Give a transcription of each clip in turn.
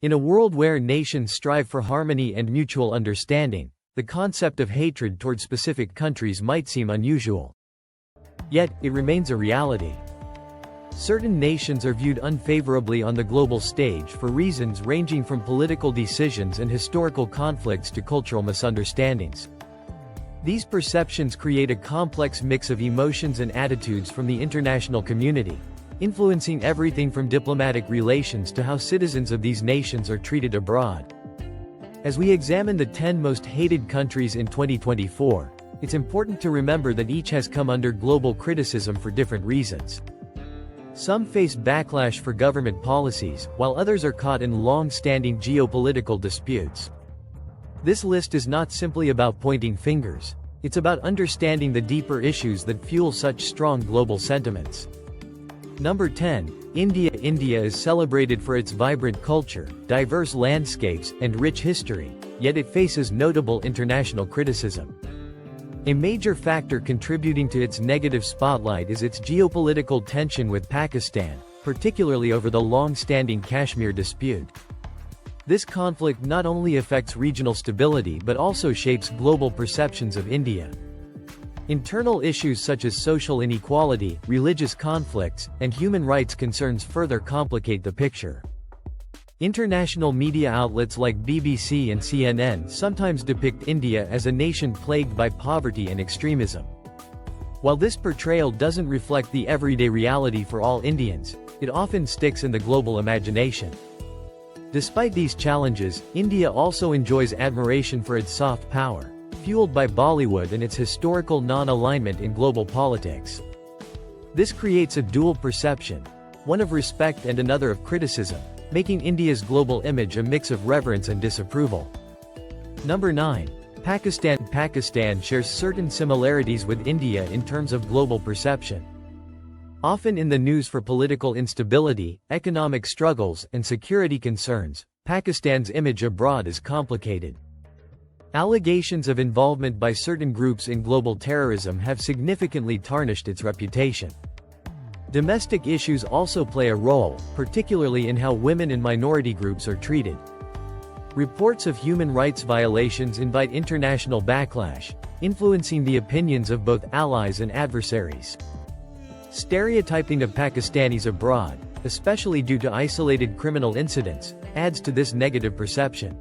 In a world where nations strive for harmony and mutual understanding, the concept of hatred toward specific countries might seem unusual. Yet, it remains a reality. Certain nations are viewed unfavorably on the global stage for reasons ranging from political decisions and historical conflicts to cultural misunderstandings. These perceptions create a complex mix of emotions and attitudes from the international community, influencing everything from diplomatic relations to how citizens of these nations are treated abroad. As we examine the 10 most hated countries in 2024, it's important to remember that each has come under global criticism for different reasons. Some face backlash for government policies, while others are caught in long-standing geopolitical disputes. This list is not simply about pointing fingers. It's about understanding the deeper issues that fuel such strong global sentiments. Number 10. India. India is celebrated for its vibrant culture, diverse landscapes, and rich history, yet it faces notable international criticism. A major factor contributing to its negative spotlight is its geopolitical tension with Pakistan, particularly over the long-standing Kashmir dispute. This conflict not only affects regional stability but also shapes global perceptions of India. Internal issues such as social inequality, religious conflicts, and human rights concerns further complicate the picture. International media outlets like BBC and CNN sometimes depict India as a nation plagued by poverty and extremism. While this portrayal doesn't reflect the everyday reality for all Indians, it often sticks in the global imagination. Despite these challenges, India also enjoys admiration for its soft power, fueled by Bollywood and its historical non-alignment in global politics. This creates a dual perception, one of respect and another of criticism, making India's global image a mix of reverence and disapproval. Number 9. Pakistan. Pakistan shares certain similarities with India in terms of global perception. Often in the news for political instability, economic struggles, and security concerns, Pakistan's image abroad is complicated. Allegations of involvement by certain groups in global terrorism have significantly tarnished its reputation. Domestic issues also play a role, particularly in how women and minority groups are treated. Reports of human rights violations invite international backlash, influencing the opinions of both allies and adversaries. Stereotyping of Pakistanis abroad, especially due to isolated criminal incidents, adds to this negative perception.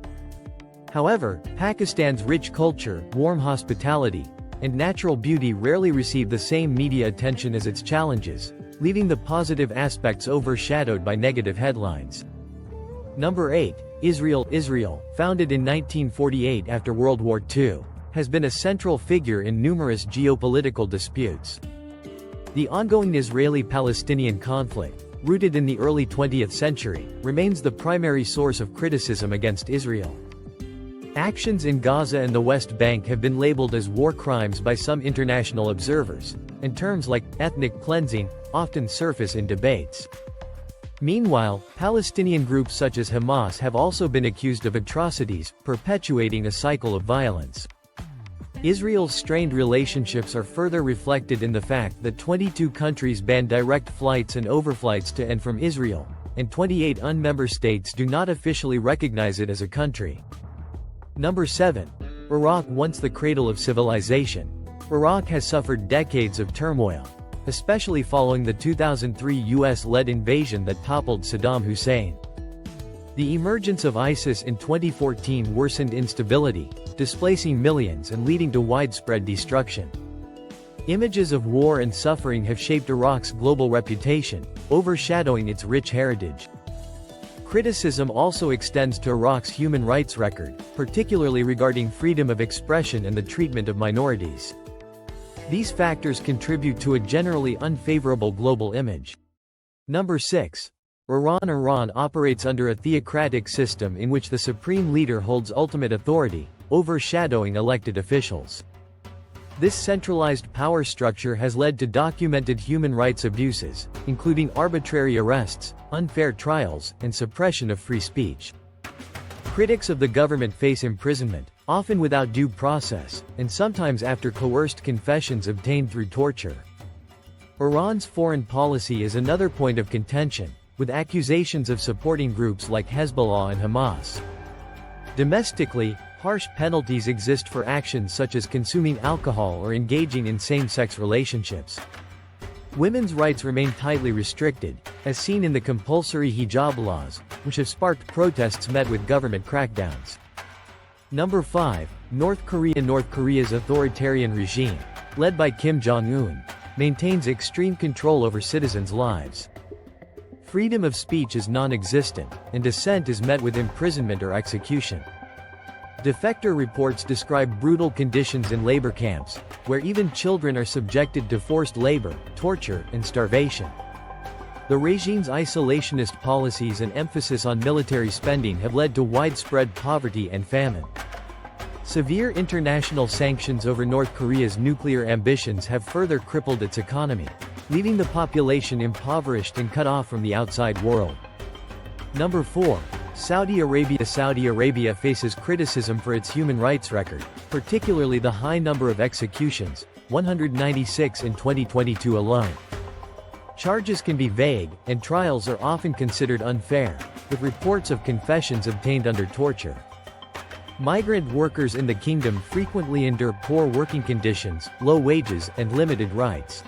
However, Pakistan's rich culture, warm hospitality, and natural beauty rarely receive the same media attention as its challenges, leaving the positive aspects overshadowed by negative headlines. Number 8. Israel. Israel, founded in 1948 after World War II, has been a central figure in numerous geopolitical disputes. The ongoing Israeli-Palestinian conflict, rooted in the early 20th century, remains the primary source of criticism against Israel. Actions in Gaza and the West Bank have been labeled as war crimes by some international observers, and terms like ethnic cleansing often surface in debates. Meanwhile, Palestinian groups such as Hamas have also been accused of atrocities, perpetuating a cycle of violence. Israel's strained relationships are further reflected in the fact that 22 countries ban direct flights and overflights to and from Israel, and 28 UN-member states do not officially recognize it as a country. Number 7. Iraq. Once the cradle of civilization, Iraq has suffered decades of turmoil, especially following the 2003 US-led invasion that toppled Saddam Hussein. The emergence of ISIS in 2014 worsened instability, displacing millions and leading to widespread destruction. Images of war and suffering have shaped Iraq's global reputation, overshadowing its rich heritage. Criticism also extends to Iraq's human rights record, particularly regarding freedom of expression and the treatment of minorities. These factors contribute to a generally unfavorable global image. Number 6. Iran. Iran operates under a theocratic system in which the supreme leader holds ultimate authority, overshadowing elected officials. This centralized power structure has led to documented human rights abuses, including arbitrary arrests, unfair trials, and suppression of free speech. Critics of the government face imprisonment, often without due process, and sometimes after coerced confessions obtained through torture. Iran's foreign policy is another point of contention, with accusations of supporting groups like Hezbollah and Hamas. Domestically, harsh penalties exist for actions such as consuming alcohol or engaging in same-sex relationships. Women's rights remain tightly restricted, as seen in the compulsory hijab laws, which have sparked protests met with government crackdowns. Number 5. North Korea. North Korea's authoritarian regime, led by Kim Jong-un, maintains extreme control over citizens' lives. Freedom of speech is non-existent, and dissent is met with imprisonment or execution. Defector reports describe brutal conditions in labor camps, where even children are subjected to forced labor, torture, and starvation. The regime's isolationist policies and emphasis on military spending have led to widespread poverty and famine. Severe international sanctions over North Korea's nuclear ambitions have further crippled its economy, leaving the population impoverished and cut off from the outside world. Number 4. Saudi Arabia. Saudi Arabia faces criticism for its human rights record, particularly the high number of executions, 196 in 2022 alone. Charges can be vague, and trials are often considered unfair, with reports of confessions obtained under torture. Migrant workers in the kingdom frequently endure poor working conditions, low wages, and limited rights.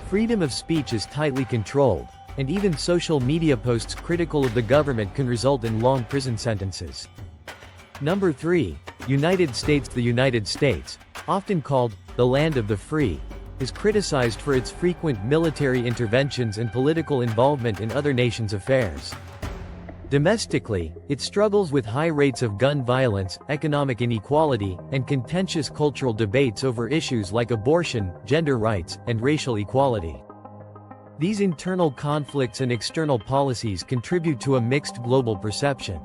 Freedom of speech is tightly controlled, and even social media posts critical of the government can result in long prison sentences. Number 3. United States. The United States, often called the land of the free, is criticized for its frequent military interventions and political involvement in other nations' affairs. Domestically, it struggles with high rates of gun violence, economic inequality, and contentious cultural debates over issues like abortion, gender rights, and racial equality. These internal conflicts and external policies contribute to a mixed global perception.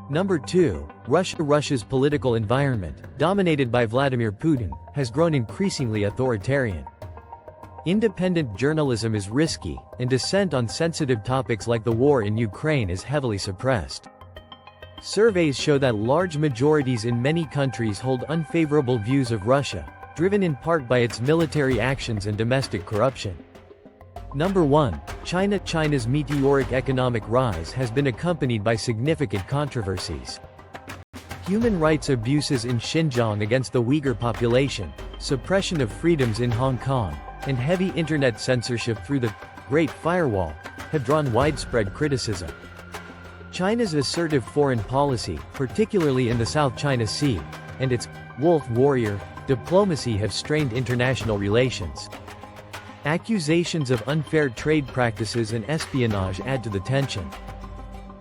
Number 2. Russia. Russia's political environment, dominated by Vladimir Putin, has grown increasingly authoritarian. Independent journalism is risky, and dissent on sensitive topics like the war in Ukraine is heavily suppressed. Surveys show that large majorities in many countries hold unfavorable views of Russia, driven in part by its military actions and domestic corruption. Number 1. China. China's meteoric economic rise has been accompanied by significant controversies. Human rights abuses in Xinjiang against the Uyghur population, suppression of freedoms in Hong Kong, and heavy internet censorship through the Great Firewall have drawn widespread criticism. China's assertive foreign policy, particularly in the South China Sea, and its wolf warrior diplomacy have strained international relations. Accusations of unfair trade practices and espionage add to the tension.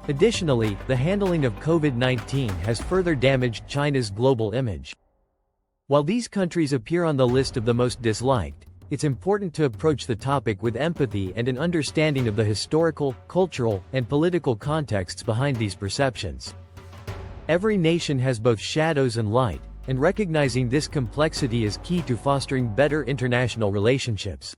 Additionally, the handling of COVID-19 has further damaged China's global image. While these countries appear on the list of the most disliked, it's important to approach the topic with empathy and an understanding of the historical, cultural, and political contexts behind these perceptions. Every nation has both shadows and light, and recognizing this complexity is key to fostering better international relationships.